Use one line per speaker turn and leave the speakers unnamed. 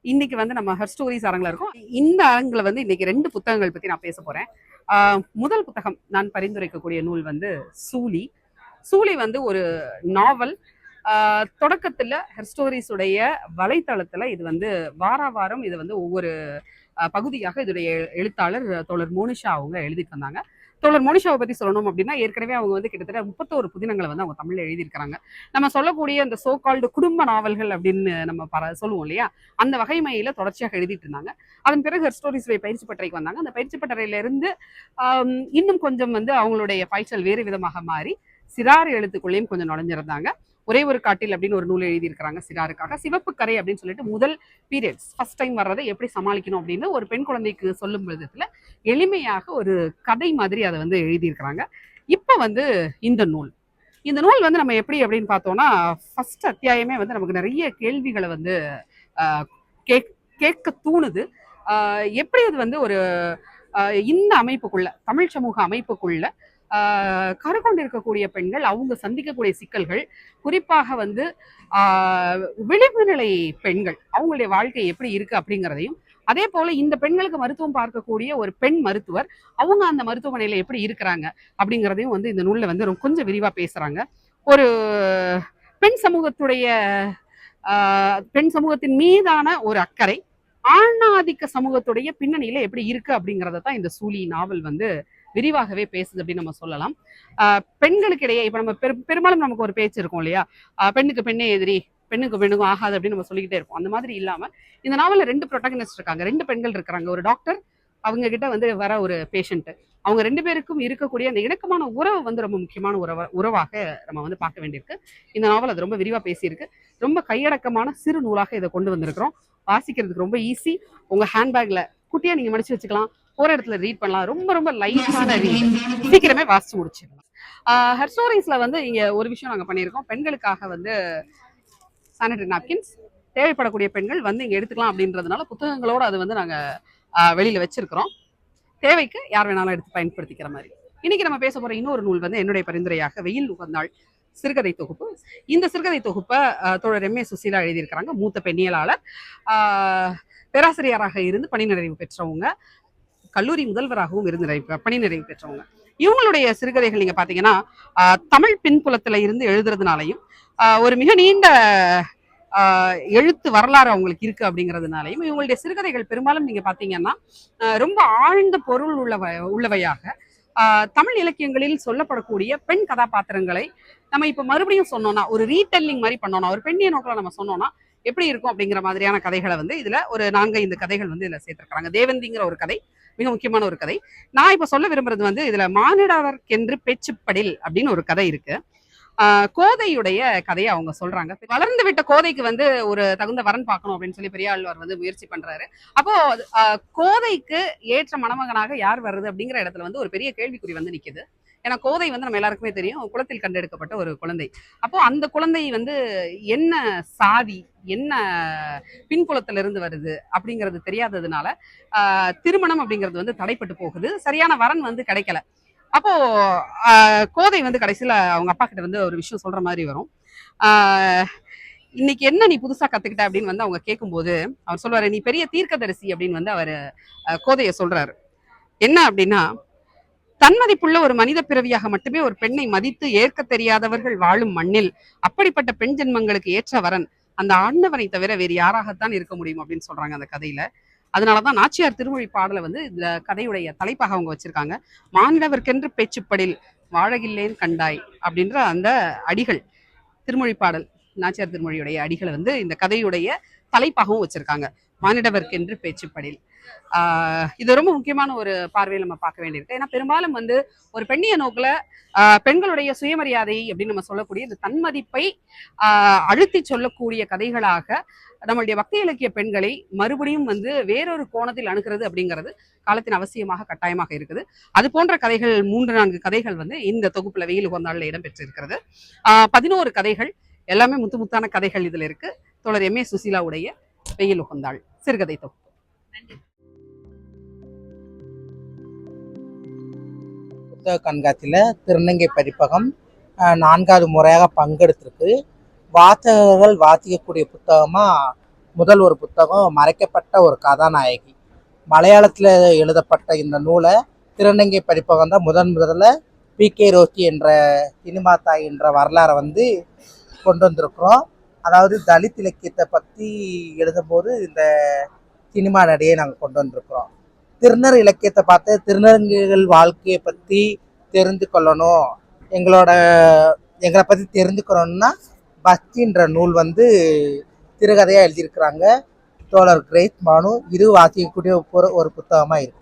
இன்னைக்கு வந்து நம்ம ஹர் ஸ்டோரிஸ் அரங்கில் இருக்கோம். இந்த அரங்கில் வந்து இன்னைக்கு 2 புத்தகங்கள் பற்றி நான் பேச போகிறேன். முதல் புத்தகம் நான் பரிந்துரைக்கக்கூடிய நூல் வந்து சூலி. சூலி வந்து ஒரு நாவல். தொடக்கத்தில் ஹர் ஸ்டோரிஸ் உடைய வலைத்தளத்தில் இது வந்து வாரம் இது வந்து ஒவ்வொரு பகுதியாக இதோடைய எழுத்தாளர் தோழர் மோனிஷா அவங்க எழுதிட்டு வந்தாங்க. தோழர் மோனிஷாவை பற்றி சொல்லணும் அப்படின்னா, ஏற்கனவே அவங்க வந்து கிட்டத்தட்ட 31 புதினங்களை வந்து அவங்க தமிழில் எழுதியிருக்கிறாங்க. நம்ம சொல்லக்கூடிய அந்த சோ கால்டு குடும்ப நாவல்கள் அப்படின்னு நம்ம சொல்லுவோம் இல்லையா, அந்த வகைமையில தொடர்ச்சியாக எழுதிட்டு இருந்தாங்க. அதன் பிறகு ஹர் ஸ்டோரிஸ் பயிற்சி பட்டறைக்கு வந்தாங்க. அந்த பயிற்சி பட்டறையிலிருந்து இன்னும் கொஞ்சம் வந்து அவங்களுடைய பாய்ச்சல் வேறு விதமாக மாறி சிறார் எழுத்துக்குள்ளேயும் கொஞ்சம் நுழைஞ்சிருந்தாங்க. ஒரே ஒரு காட்டில் அப்படின்னு ஒரு நூல் எழுதியிருக்கிறாங்க சிறாருக்காக. சிவப்பு கரை அப்படின்னு சொல்லிட்டு முதல் பீரியட்ஸ் ஃபர்ஸ்ட் டைம் வர்றதை எப்படி சமாளிக்கணும் அப்படின்னு ஒரு பெண் குழந்தைக்கு சொல்லும் விதத்துல எளிமையாக ஒரு கதை மாதிரி அதை வந்து எழுதியிருக்கிறாங்க. இப்போ வந்து இந்த நூல் வந்து நம்ம எப்படி அப்படின்னு பார்த்தோம்னா, ஃபர்ஸ்ட் அத்தியாயமே வந்து நமக்கு நிறைய கேள்விகளை வந்து கேட்க தூணுது. எப்படி அது வந்து ஒரு இந்த அமைப்புக்குள்ள, தமிழ் சமூக அமைப்புக்குள்ள கருக்கொண்டு இருக்கக்கூடிய பெண்கள் அவங்க சந்திக்கக்கூடிய சிக்கல்கள், குறிப்பாக வந்து விளிம்பு நிலை பெண்கள் அவங்களுடைய வாழ்க்கை எப்படி இருக்கு அப்படிங்கிறதையும், அதே போல இந்த பெண்களுக்கு மருத்துவம் பார்க்கக்கூடிய ஒரு பெண் மருத்துவர் அவங்க அந்த மருத்துவமனையில எப்படி இருக்கிறாங்க அப்படிங்கிறதையும் வந்து இந்த நூல்ல வந்து கொஞ்சம் விரிவா பேசுறாங்க. ஒரு பெண் சமூகத்துடைய பெண் சமூகத்தின் மீதான ஒரு அக்கறை ஆணாதிக்க சமூகத்துடைய பின்னணியில எப்படி இருக்கு அப்படிங்கறத தான் இந்த சூலி நாவல் வந்து விரிவாகவே பேசுது அப்படின்னு நம்ம சொல்லலாம். பெண்களுக்கு இடையே இப்ப நம்ம பெரும்பாலும் நமக்கு ஒரு பேச்சு இருக்கும் இல்லையா, பெண்ணுக்கு பெண்ணே எதிரி, பெண்ணுக்கு பெண்ணுக்கும் ஆகாது அப்படின்னு நம்ம சொல்லிக்கிட்டே இருப்போம். அந்த மாதிரி இல்லாம இந்த நாவல்ல 2 ப்ரொட்டகனிஸ்ட் இருக்காங்க, 2 பெண்கள் இருக்கிறாங்க. ஒரு டாக்டர், அவங்க கிட்ட வந்து வர ஒரு பேஷண்ட், அவங்க 2 பேருக்கும் இருக்கக்கூடிய அந்த இணக்கமான உறவு வந்து ரொம்ப முக்கியமான உறவாக நம்ம வந்து பார்க்க வேண்டியிருக்கு. இந்த நாவல் அது ரொம்ப விரிவா பேசியிருக்கு. ரொம்ப கையடக்கமான சிறு நூலாக இதை கொண்டு வந்திருக்கிறோம். வாசிக்கிறதுக்கு ரொம்ப ஈஸி. உங்க ஹேண்ட்பேக்ல குட்டியா நீங்க மடிச்சு வச்சுக்கலாம், போற இடத்துல ரீட் பண்ணலாம். ரொம்ப ரொம்ப லைட்டான ரீட், சீக்கிரமே வாசிச்சு முடிச்சிடலாம். ஹர் ஸ்டோரிஸ்ல வந்து இங்க ஒரு விஷயம் நாங்க பண்ணியிருக்கோம். பெண்களுக்காக வந்து சானிட்டரி நாப்கின்ஸ் தேவைப்படக்கூடிய பெண்கள் வந்து இங்க எடுத்துக்கலாம் அப்படின்றதுனால புத்தகங்களோட அது வந்து நாங்க வெளியில வச்சிருக்கிறோம். தேவைக்கு யார் வேணாலும் எடுத்து பயன்படுத்திக்கிற மாதிரி. இன்னைக்கு நம்ம பேச போற இன்னொரு நூல் வந்து என்னுடைய பரிந்துரையாக வெயில் உகந்தாள் சிறுகதை தொகுப்பு. இந்த சிறுகதை தொகுப்பை தோழர் எம் ஏ சுசீலா எழுதியிருக்கிறாங்க. மூத்த பெண்ணியலாளர், பேராசிரியராக இருந்து பணி நிறைவு பெற்றவங்க, கல்லூரி முதல்வராகவும் இருந்து பணி நிறைவு பெற்றவங்க. இவங்களுடைய சிறுகதைகள் நீங்க பாத்தீங்கன்னா தமிழ் பின்புலத்துல இருந்து எழுதுறதுனாலையும் ஒரு மிக நீண்ட எழுத்து வரலாறு அவங்களுக்கு இருக்கு அப்படிங்கிறதுனாலையும் இவங்களுடைய சிறுகதைகள் பெரும்பாலும் நீங்க பாத்தீங்கன்னா ரொம்ப ஆழ்ந்த பொருள் உள்ளவையாக தமிழ் இலக்கியங்களில் சொல்லப்படக்கூடிய பெண் கதாபாத்திரங்களை நம்ம இப்ப மறுபடியும் சொன்னோம்னா, ஒரு ரீடெல்லிங் மாதிரி பண்ணோம்னா, ஒரு பெண்ணிய நோக்கில நம்ம சொன்னோம்னா எப்படி இருக்கும் அப்படிங்கிற மாதிரியான கதைகளை வந்து இதுல ஒரு 4-5 கதைகள் வந்து இதுல சேர்த்திருக்காங்க. தேவந்திங்கிற ஒரு கதை மிக முக்கியமான ஒரு கதை. நான் இப்ப சொல்ல விரும்புறது வந்து இதுல மானிடவர்க்கென்று பேச்சுப்படில் அப்படின்னு ஒரு கதை இருக்கு. கோதையுடைய கதையை அவங்க சொல்றாங்க. வளர்ந்து விட்ட கோதைக்கு வந்து ஒரு தகுந்த வரன் பார்க்கணும் அப்படின்னு சொல்லி பெரியாழ்வார் வந்து முயற்சி பண்றாரு. அப்போ கோதைக்கு ஏற்ற மணமகனாக யார் வருது அப்படிங்கிற இடத்துல வந்து ஒரு பெரிய கேள்விக்குறி வந்து நிக்குது. ஏன்னா கோதை வந்து நம்ம எல்லாருக்குமே தெரியும், குளத்தில் கண்டெடுக்கப்பட்ட ஒரு குழந்தை. அப்போ அந்த குழந்தை வந்து என்ன சாதி, என்ன பின்புலத்துல இருந்து வருது அப்படிங்கிறது தெரியாததுனால திருமணம் அப்படிங்கிறது வந்து தடைப்பட்டு போகுது. சரியான வரன் வந்து கிடைக்கல. அப்போ கோதை வந்து கடைசியில அவங்க அப்பா கிட்ட வந்து ஒரு விஷயம் சொல்ற மாதிரி வரும். இன்னைக்கு என்ன நீ புதுசா கத்துக்கிட்ட அப்படின்னு வந்து அவங்க கேட்கும்போது அவர் சொல்வாரு, நீ பெரிய தீர்க்கதரிசி அப்படின்னு வந்து அவரு கோதைய சொல்றாரு. என்ன அப்படின்னா, தன்மதிப்புள்ள ஒரு மனித பிறவியாக மட்டுமே ஒரு பெண்ணை மதித்து ஏற்க தெரியாதவர்கள் வாழும் மண்ணில் அப்படிப்பட்ட பெண் ஜென்மங்களுக்கு ஏற்ற வரன் அந்த ஆண்டவனை தவிர வேறு யாராகத்தான் இருக்க முடியும் அப்படின்னு சொல்றாங்க அந்த கதையில. அதனாலதான் நாச்சியார் திருமொழி பாடலை வந்து இந்த கதையுடைய தலைப்பாக அவங்க வச்சிருக்காங்க. மானிடவர்க்கென்று பேச்சுப்படில் வாழகில்லேன் கண்டாய் அப்படின்ற அந்த அடிகள், திருமொழி பாடல் நாச்சியார் திருமொழியுடைய அடிகளை வந்து இந்த கதையுடைய தலைப்பாகவும் வச்சிருக்காங்க. மானிடவர்க்கென்று பேச்சுப்படில். இது ரொம்ப முக்கியமான ஒரு பார்வையில் நம்ம பார்க்க வேண்டியிருக்கு. ஏன்னா பெரும்பாலும் வந்து ஒரு பெண்ணிய நோக்குல பெண்களுடைய சுயமரியாதை அப்படின்னு நம்ம சொல்லக்கூடிய இந்த தன்மதிப்பை அழுத்தி சொல்லக்கூடிய கதைகளாக நம்மளுடைய பக்தி இலக்கிய பெண்களை மறுபடியும் வந்து வேறொரு கோணத்தில் அணுகிறது அப்படிங்கிறது காலத்தின் அவசியமாக கட்டாயமாக இருக்குது. அது போன்ற கதைகள் 3-4 கதைகள் வந்து இந்த தொகுப்புல வெயில் உகந்தாள்ல இடம்பெற்றிருக்கிறது. 11 கதைகள், எல்லாமே முத்தான கதைகள் இதுல இருக்கு. தோழர் எம் ஏ சுசீலாவுடைய வெயில் உகந்தாள் சிறுகதை தொகுப்பு.
புத்தக கண்காட்சியில் திருநங்கை பதிப்பகம் 4வது முறையாக பங்கெடுத்திருக்கு. வாசகர்கள் வாசிக்கக்கூடிய புத்தகமாக முதல் ஒரு புத்தகம் மறைக்கப்பட்ட ஒரு கதாநாயகி. மலையாளத்தில் எழுதப்பட்ட இந்த நூலை திருநங்கை பதிப்பகம் தான் முதல்ல பி.கே. ரோசி என்ற சினிமா தாய் என்ற வரலாறை வந்து கொண்டு வந்திருக்கிறோம். அதாவது தலித் இலக்கியத்தை பற்றி எழுதும்போது இந்த சினிமா நடிகையை நாங்கள் கொண்டு வந்திருக்கிறோம். திருநர் இலக்கியத்தை பார்த்து திருநங்கைகள் வாழ்க்கையை பற்றி தெரிந்து கொள்ளணும், எங்களை பற்றி தெரிஞ்சுக்கணும்னா பஸ்தின்ற நூல் வந்து சிறுகதையாக எழுதியிருக்கிறாங்க தோழர் கிரேஸ் மானு. இது வாசிக்கக்கூடிய ஒரு புத்தகமாக இருக்குது.